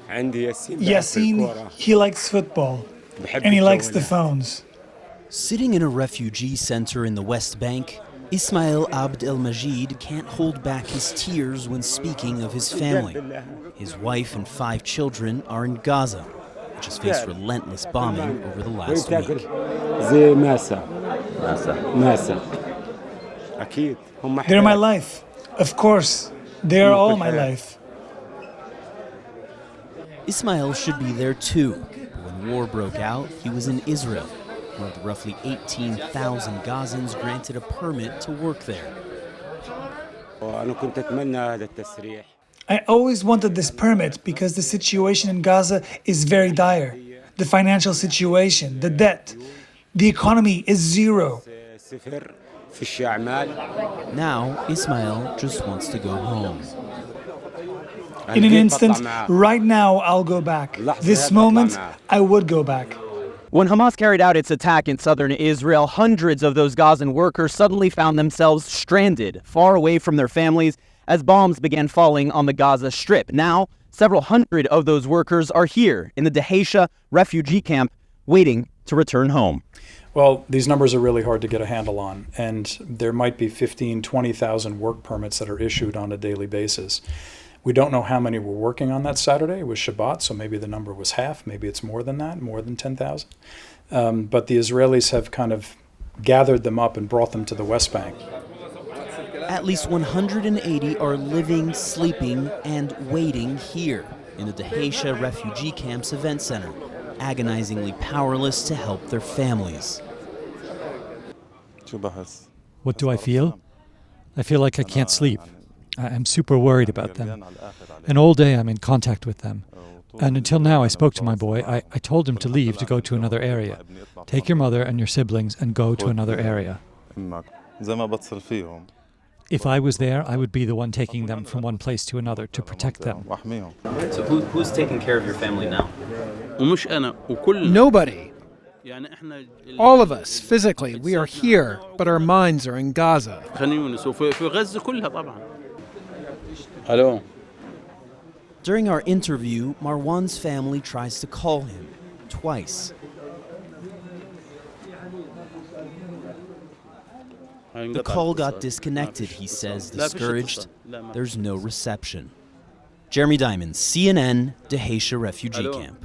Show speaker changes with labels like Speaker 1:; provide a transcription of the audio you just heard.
Speaker 1: Yassine, he likes football, and he likes the phones.
Speaker 2: Sitting in a refugee center in the West Bank, Ismail Abd el-Majid can't hold back his tears when speaking of his family. His wife and 5 children are in Gaza, which has faced relentless bombing over the last week.
Speaker 1: They're my life. Of course, they are all my life.
Speaker 2: Ismail should be there too. When war broke out, he was in Israel, one of the roughly 18,000 Gazans granted a permit to work there.
Speaker 1: I always wanted this permit because the situation in Gaza is very dire. The financial situation, the debt, the economy is zero.
Speaker 2: Now, Ismail just wants to go home.
Speaker 1: In an instant, right now, I'll go back. This moment, I would go back.
Speaker 3: When Hamas carried out its attack in southern Israel, hundreds of those Gazan workers suddenly found themselves stranded, far away from their families, as bombs began falling on the Gaza Strip. Now, several hundred of those workers are here in the Daheisha refugee camp, waiting to return home.
Speaker 4: Well, these numbers are really hard to get a handle on, and there might be 15,000, 20,000 work permits that are issued on a daily basis. We don't know how many were working on that Saturday. It was Shabbat, so maybe the number was half. Maybe it's more than that, more than 10,000. But the Israelis have kind of gathered them up and brought them to the West Bank.
Speaker 2: At least 180 are living, sleeping, and waiting here in the Daheisha Refugee Camp's event center, agonizingly powerless to help their families.
Speaker 5: What do I feel? I feel like I can't sleep. I'm super worried about them. And all day I'm in contact with them. And until now I spoke to my boy. I told him to leave to go to another area. Take your mother and your siblings and go to another area. If I was there, I would be the one taking them from one place to another to protect them.
Speaker 2: So who's taking care of your family now?
Speaker 6: Nobody. All of us, physically, we are here, but our minds are in Gaza.
Speaker 7: Hello.
Speaker 2: During our interview, Marwan's family tries to call him twice. The call got disconnected, he says, discouraged. There's no reception. Jeremy Diamond, CNN, Daheisha Refugee Camp.